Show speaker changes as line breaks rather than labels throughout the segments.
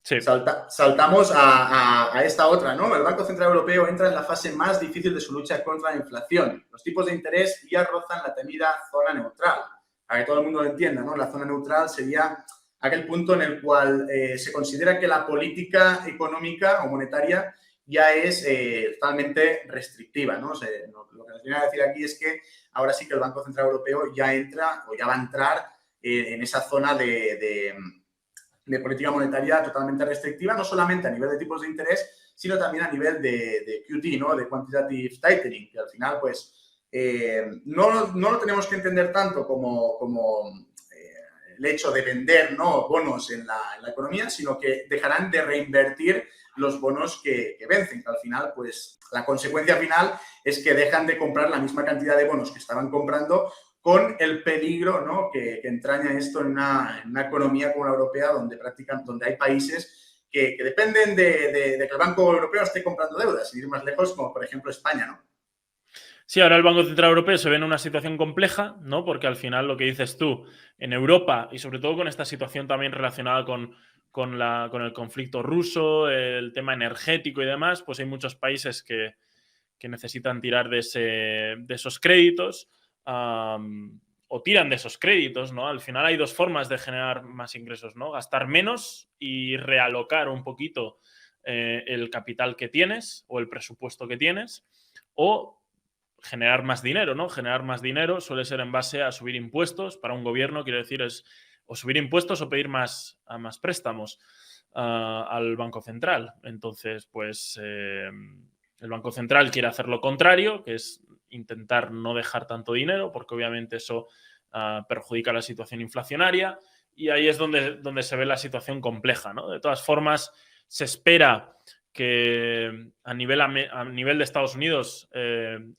Sí.
Saltamos a esta otra, ¿no? El Banco Central Europeo entra en la fase más difícil de su lucha contra la inflación. Los tipos de interés ya rozan la temida zona neutral. Para que todo el mundo lo entienda, ¿no? La zona neutral sería aquel punto en el cual se considera que la política económica o monetaria ya es totalmente restrictiva, ¿no? O sea, lo que nos viene a decir aquí es que ahora sí que el Banco Central Europeo ya entra o ya va a entrar en esa zona de política monetaria totalmente restrictiva, no solamente a nivel de tipos de interés, sino también a nivel de QT, ¿no? De Quantitative Tightening, que al final, pues, no lo tenemos que entender tanto como el hecho de vender, ¿no?, bonos en la economía, sino que dejarán de reinvertir los bonos que vencen, que al final, pues, la consecuencia final es que dejan de comprar la misma cantidad de bonos que estaban comprando, con el peligro, ¿no?, que entraña esto en una economía como la europea, donde hay países que dependen de que el Banco Europeo esté comprando deudas, sin ir más lejos, como por ejemplo España, ¿no?
Sí, ahora el Banco Central Europeo se ve en una situación compleja, ¿no? Porque al final lo que dices tú, en Europa, y sobre todo con esta situación también relacionada con el conflicto ruso, el tema energético y demás, pues hay muchos países que necesitan tirar de esos créditos, o tiran de esos créditos, ¿no? Al final hay dos formas de generar más ingresos, ¿no? Gastar menos y realocar un poquito el capital que tienes o el presupuesto que tienes, o generar más dinero, ¿no? Generar más dinero suele ser en base a subir impuestos. Para un gobierno, quiero decir, es o subir impuestos o pedir más préstamos al Banco Central. Entonces, pues el Banco Central quiere hacer lo contrario, que es intentar no dejar tanto dinero, porque obviamente eso perjudica la situación inflacionaria, y ahí es donde se ve la situación compleja, ¿no? De todas formas, se espera que a nivel de Estados Unidos,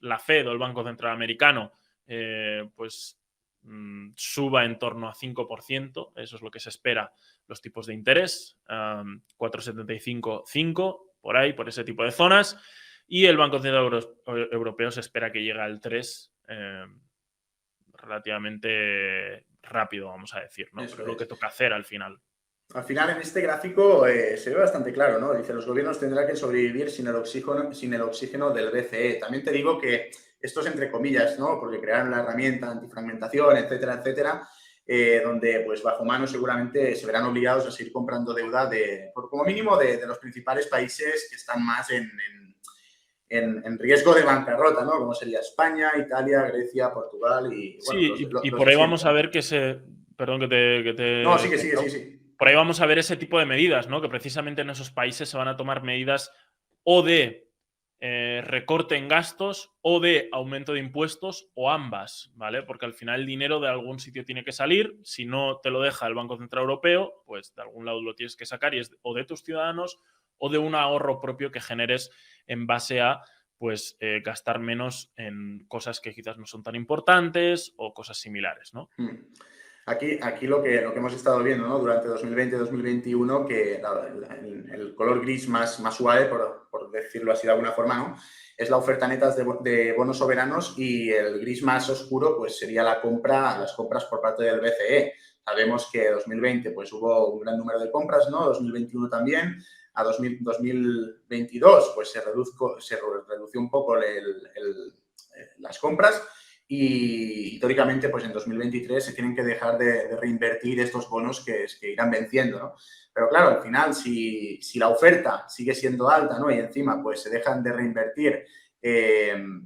la Fed o el Banco Central Americano pues suba en torno a 5%, eso es lo que se espera, los tipos de interés, 4,75, 5, por ahí, por ese tipo de zonas, y el Banco Central Europeo se espera que llegue al 3 relativamente rápido, vamos a decir, ¿no? Pero es lo que toca hacer al final.
Al final, en este gráfico se ve bastante claro, ¿no? Dice, los gobiernos tendrán que sobrevivir sin el oxígeno del BCE. También te digo que esto es entre comillas, ¿no? Porque crearon la herramienta antifragmentación, etcétera, etcétera, donde, pues, bajo mano seguramente se verán obligados a seguir comprando deuda como mínimo, de los principales países que están más en riesgo de bancarrota, ¿no? Como sería España, Italia, Grecia, Portugal y, bueno,
Sí, y
los
por
de
ahí vamos
siempre,
a
¿no?
ver Perdón que
No,
te he
sigue, sigue, sí,
cortado.
sí.
Por ahí vamos a ver ese tipo de medidas, ¿no? Que precisamente en esos países se van a tomar medidas o de recorte en gastos o de aumento de impuestos o ambas, ¿vale? Porque al final el dinero de algún sitio tiene que salir. Si no te lo deja el Banco Central Europeo, pues de algún lado lo tienes que sacar, y es o de tus ciudadanos o de un ahorro propio que generes en base a pues gastar menos en cosas que quizás no son tan importantes o cosas similares, ¿no?
Aquí lo que hemos estado viendo, ¿no?, durante 2020-2021, que el color gris más suave, por decirlo así de alguna forma, ¿no?, es la oferta neta de bonos soberanos, y el gris más oscuro pues sería las compras por parte del BCE. Sabemos que 2020 pues hubo un gran número de compras, ¿no? 2021 también. A 2022 pues se redució un poco las compras, y teóricamente pues en 2023 se tienen que dejar de reinvertir estos bonos que irán venciendo, ¿no? Pero claro, al final, si la oferta sigue siendo alta, ¿no?, y encima pues se dejan de reinvertir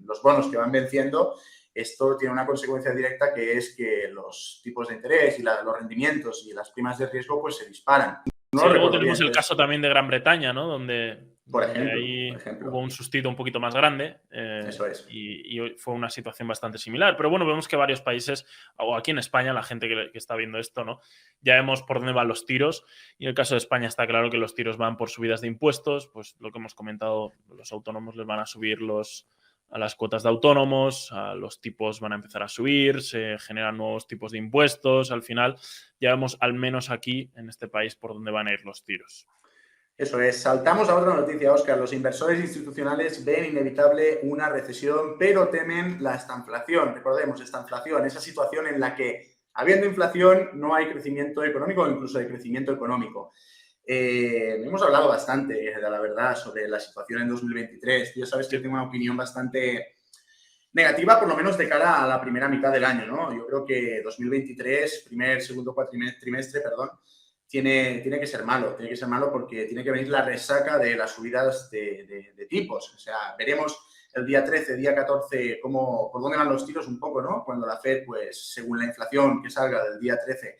los bonos que van venciendo, esto tiene una consecuencia directa, que es que los tipos de interés y los rendimientos y las primas de riesgo pues se disparan. No
Sí,
lo
luego
recuerdo
tenemos
bien,
el
entonces,
caso también de Gran Bretaña, ¿no? Donde
por
ahí hubo
ejemplo,
un sustito un poquito más grande,
eso es.
y fue una situación bastante similar. Pero bueno, vemos que varios países, o aquí en España, la gente que está viendo esto, ¿no?, ya vemos por dónde van los tiros. Y en el caso de España está claro que los tiros van por subidas de impuestos, pues lo que hemos comentado, los autónomos les van a subir a las cuotas de autónomos, a los tipos van a empezar a subir, se generan nuevos tipos de impuestos. Al final, ya vemos al menos aquí en este país por dónde van a ir los tiros.
Eso es. Saltamos a otra noticia, Óscar. Los inversores institucionales ven inevitable una recesión, pero temen la estanflación. Recordemos, estanflación, esa situación en la que, habiendo inflación, no hay crecimiento económico, o incluso hay crecimiento económico. Hemos hablado bastante, la verdad, sobre la situación en 2023. Ya sabes que tengo una opinión bastante negativa, por lo menos de cara a la primera mitad del año, ¿no? Yo creo que 2023, segundo trimestre, perdón, tiene que ser malo. Tiene que ser malo porque tiene que venir la resaca de las subidas de tipos. O sea, veremos el día 13, día 14, por dónde van los tiros un poco, ¿no? Cuando la Fed, pues, según la inflación que salga del día 13,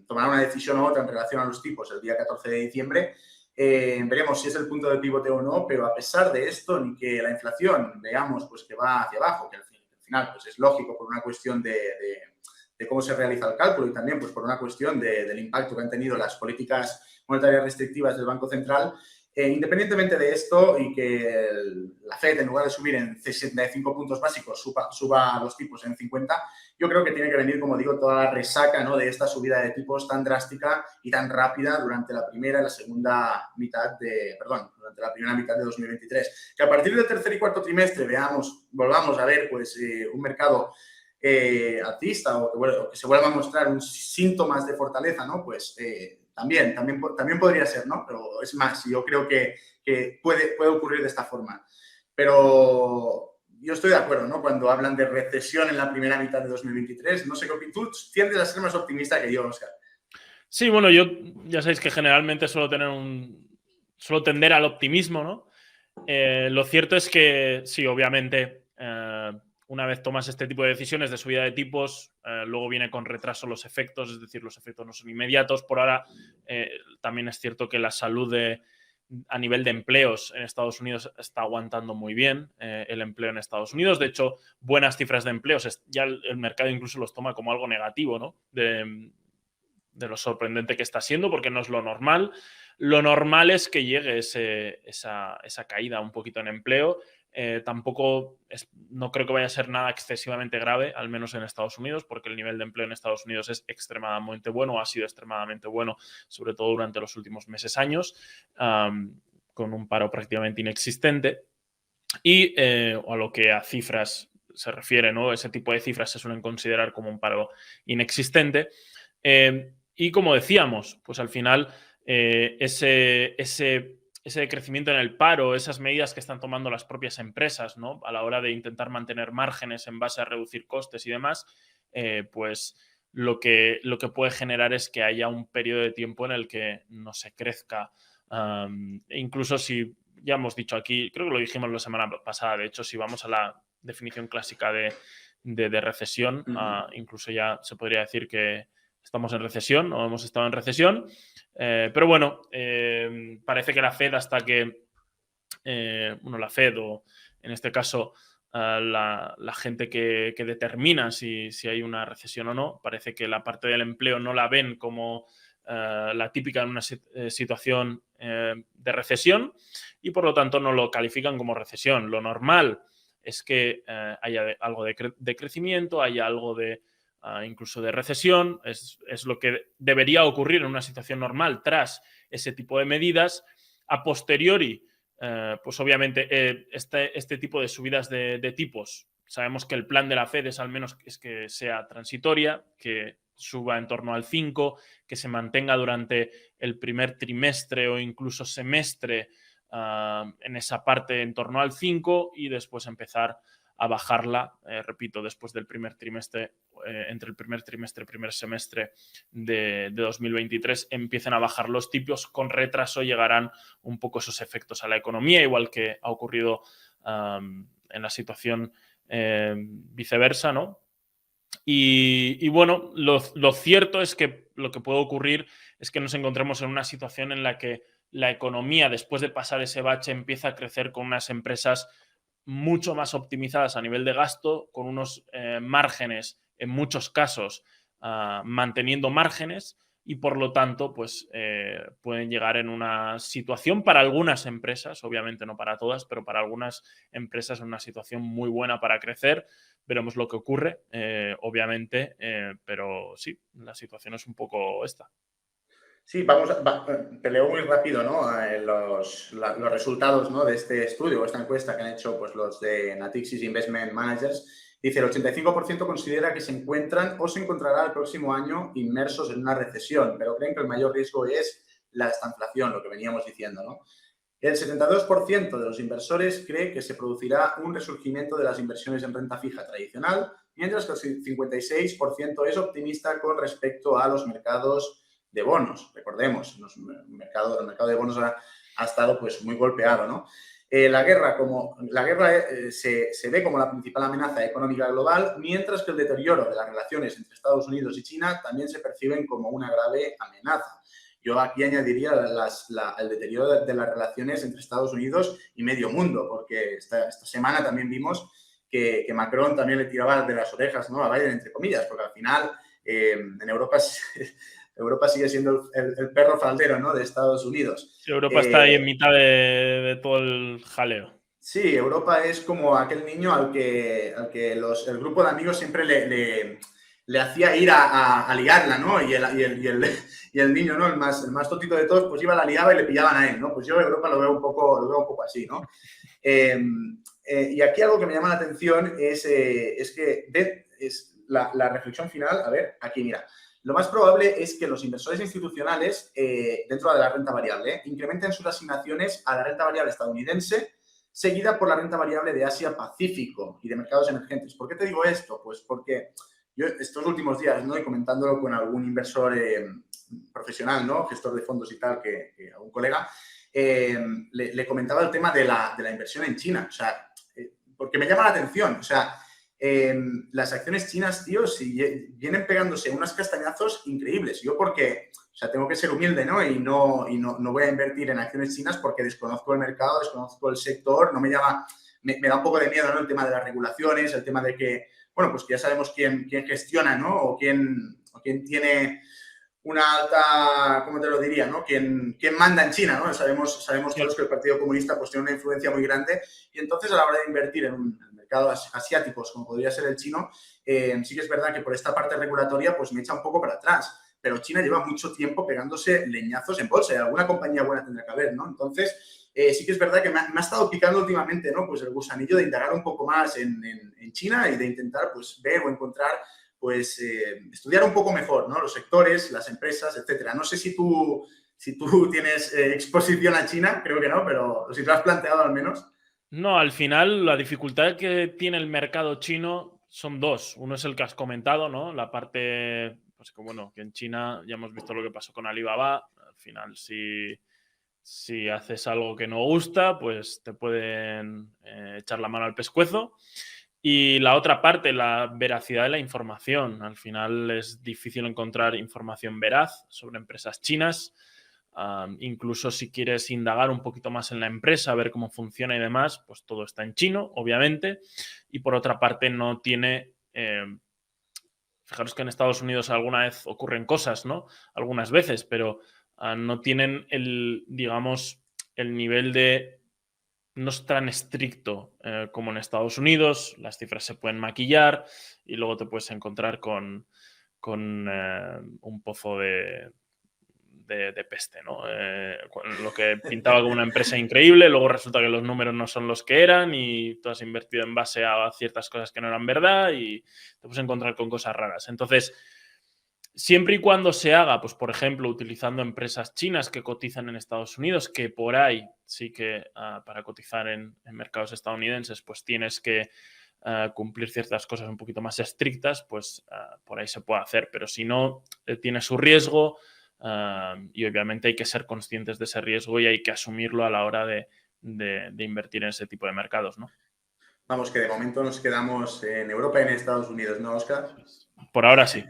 tomará una decisión u otra en relación a los tipos el día 14 de diciembre. Veremos si es el punto de pivote o no, pero a pesar de esto, ni que la inflación veamos pues, que va hacia abajo, que al final pues, es lógico por una cuestión de cómo se realiza el cálculo y también pues, por una cuestión del impacto que han tenido las políticas monetarias restrictivas del Banco Central. Independientemente de esto y que la Fed, en lugar de subir en 65 puntos básicos, suba los tipos en 50, yo creo que tiene que venir, como digo, toda la resaca, ¿no?, de esta subida de tipos tan drástica y tan rápida durante la primera y la segunda mitad durante la primera mitad de 2023. Que a partir del tercer y cuarto trimestre volvamos a ver pues, un mercado alcista o que se vuelva a mostrar un síntomas de fortaleza, ¿no? Pues también podría ser, ¿no? Pero es más, yo creo que puede ocurrir de esta forma. Pero yo estoy de acuerdo, ¿no? Cuando hablan de recesión en la primera mitad de 2023, no sé qué opinas. Tú tiendes a ser más optimista que yo, Óscar.
Sí, bueno, yo ya sabéis que generalmente suelo tender al optimismo, ¿no? Lo cierto es que sí, obviamente, una vez tomas este tipo de decisiones de subida de tipos, luego viene con retraso los efectos, es decir, los efectos no son inmediatos. Por ahora, también es cierto que la salud a nivel de empleos en Estados Unidos está aguantando muy bien el empleo en Estados Unidos. De hecho, buenas cifras de empleos, ya el mercado incluso los toma como algo negativo, ¿no? De lo sorprendente que está siendo, porque no es lo normal. Lo normal es que llegue esa caída un poquito en empleo. No creo que vaya a ser nada excesivamente grave, al menos en Estados Unidos, porque el nivel de empleo en Estados Unidos es extremadamente bueno, ha sido extremadamente bueno, sobre todo durante los últimos meses, años, con un paro prácticamente inexistente. Y a lo que a cifras se refiere, ¿no? Ese tipo de cifras se suelen considerar como un paro inexistente. Y como decíamos, pues al final ese decrecimiento en el paro, esas medidas que están tomando las propias empresas, ¿no?, a la hora de intentar mantener márgenes en base a reducir costes y demás, pues lo que puede generar es que haya un periodo de tiempo en el que no se crezca. Incluso si, ya hemos dicho aquí, creo que lo dijimos la semana pasada, de hecho, si vamos a la definición clásica de recesión, incluso ya se podría decir que estamos en recesión o hemos estado en recesión. Pero bueno, parece que la Fed, hasta que la Fed o en este caso la gente que determina si hay una recesión o no, parece que la parte del empleo no la ven como la típica en una situación de recesión y por lo tanto no lo califican como recesión. Lo normal es que haya algo de crecimiento, haya algo de incluso de recesión, es lo que debería ocurrir en una situación normal tras ese tipo de medidas. A posteriori, pues obviamente este tipo de subidas de tipos, sabemos que el plan de la Fed es al menos que sea transitoria, que suba en torno al 5, que se mantenga durante el primer trimestre o incluso semestre en esa parte en torno al 5 y después empezar a bajarla, repito, después del primer trimestre, entre el primer trimestre y primer semestre de 2023, empiecen a bajar los tipos. Con retraso llegarán un poco esos efectos a la economía, igual que ha ocurrido en la situación viceversa, ¿no? Y bueno, lo cierto es que lo que puede ocurrir es que nos encontremos en una situación en la que la economía, después de pasar ese bache, empieza a crecer con unas empresas mucho más optimizadas a nivel de gasto, con unos márgenes, en muchos casos, manteniendo márgenes y por lo tanto pues pueden llegar en una situación para algunas empresas, obviamente no para todas, pero para algunas empresas en una situación muy buena para crecer. Veremos lo que ocurre, obviamente, pero sí, la situación es un poco esta.
Sí, te leo muy rápido, ¿no?, los resultados, ¿no?, de este estudio o esta encuesta que han hecho pues, los de Natixis Investment Managers. Dice, el 85% considera que se encuentran o se encontrará el próximo año inmersos en una recesión, pero creen que el mayor riesgo es esta inflación, lo que veníamos diciendo, ¿no? El 72% de los inversores cree que se producirá un resurgimiento de las inversiones en renta fija tradicional, mientras que el 56% es optimista con respecto a los mercados de bonos. Recordemos, el mercado de bonos ha estado pues, muy golpeado, ¿no? La guerra se ve como la principal amenaza económica global, mientras que el deterioro de las relaciones entre Estados Unidos y China también se perciben como una grave amenaza. Yo aquí añadiría el deterioro de las relaciones entre Estados Unidos y medio mundo, porque esta semana también vimos que Macron también le tiraba de las orejas, ¿no?, a Biden, entre comillas, porque al final en Europa sigue siendo el perro faldero, ¿no?, de Estados Unidos.
Sí, Europa está ahí en mitad de todo el jaleo.
Sí, Europa es como aquel niño al que el grupo de amigos siempre le hacía ir a liarla, ¿no? Y el niño, ¿no? El más tontito de todos, pues iba, la liaba y le pillaban a él, ¿no? Pues yo Europa lo veo un poco así, ¿no? Y aquí algo que me llama la atención es que la reflexión final, a ver, aquí mira, lo más probable es que los inversores institucionales, dentro de la renta variable, incrementen sus asignaciones a la renta variable estadounidense, seguida por la renta variable de Asia-Pacífico y de mercados emergentes. ¿Por qué te digo esto? Pues porque yo estos últimos días, ¿no?, y comentándolo con algún inversor profesional, ¿no?, gestor de fondos y tal, que a un colega, le comentaba el tema de la inversión en China. O sea, porque me llama la atención. O sea, las acciones chinas, tío, vienen pegándose unos castañazos increíbles. Yo porque, o sea, tengo que ser humilde, ¿no? Y no voy a invertir en acciones chinas porque desconozco el mercado, desconozco el sector, no me llama, me da un poco de miedo, ¿no?, el tema de las regulaciones, el tema de que, bueno, pues que ya sabemos quién gestiona, ¿no? O quién tiene una alta, ¿cómo te lo diría?, ¿no? ¿Quién manda en China, ¿no? Sabemos todos que el Partido Comunista pues tiene una influencia muy grande, y entonces a la hora de invertir en mercados asiáticos, como podría ser el chino, sí que es verdad que por esta parte regulatoria pues me echa un poco para atrás, pero China lleva mucho tiempo pegándose leñazos en bolsa y alguna compañía buena tendrá que haber, ¿no? Entonces, sí que es verdad que me ha estado picando últimamente, ¿no?, pues el gusanillo de indagar un poco más en China y de intentar pues ver o encontrar pues estudiar un poco mejor, ¿no?, los sectores, las empresas, etcétera. No sé si tú tienes exposición a China, creo que no, pero si te lo has planteado al menos.
No, al final la dificultad que tiene el mercado chino son dos. Uno es el que has comentado, ¿no? La parte, pues que bueno, que en China ya hemos visto lo que pasó con Alibaba. Al final, si haces algo que no gusta, pues te pueden echar la mano al pescuezo. Y la otra parte, la veracidad de la información. Al final es difícil encontrar información veraz sobre empresas chinas. Incluso si quieres indagar un poquito más en la empresa, ver cómo funciona y demás, pues todo está en chino, obviamente. Y por otra parte, no tiene... fijaros que en Estados Unidos alguna vez ocurren cosas, ¿no? Algunas veces, pero no tienen digamos, el nivel de... No es tan estricto como en Estados Unidos. Las cifras se pueden maquillar y luego te puedes encontrar con un pozo de peste, ¿no? Lo que pintaba como una empresa increíble, luego resulta que los números no son los que eran y tú has invertido en base a ciertas cosas que no eran verdad y te puedes encontrar con cosas raras. Entonces, siempre y cuando se haga, pues por ejemplo, utilizando empresas chinas que cotizan en Estados Unidos, que por ahí sí que para cotizar en mercados estadounidenses, pues tienes que cumplir ciertas cosas un poquito más estrictas, pues por ahí se puede hacer. Pero si no, tiene su riesgo y obviamente hay que ser conscientes de ese riesgo y hay que asumirlo a la hora de invertir en ese tipo de mercados, ¿no?
Vamos, que de momento nos quedamos en Europa y en Estados Unidos, ¿no, Óscar?
Por ahora sí.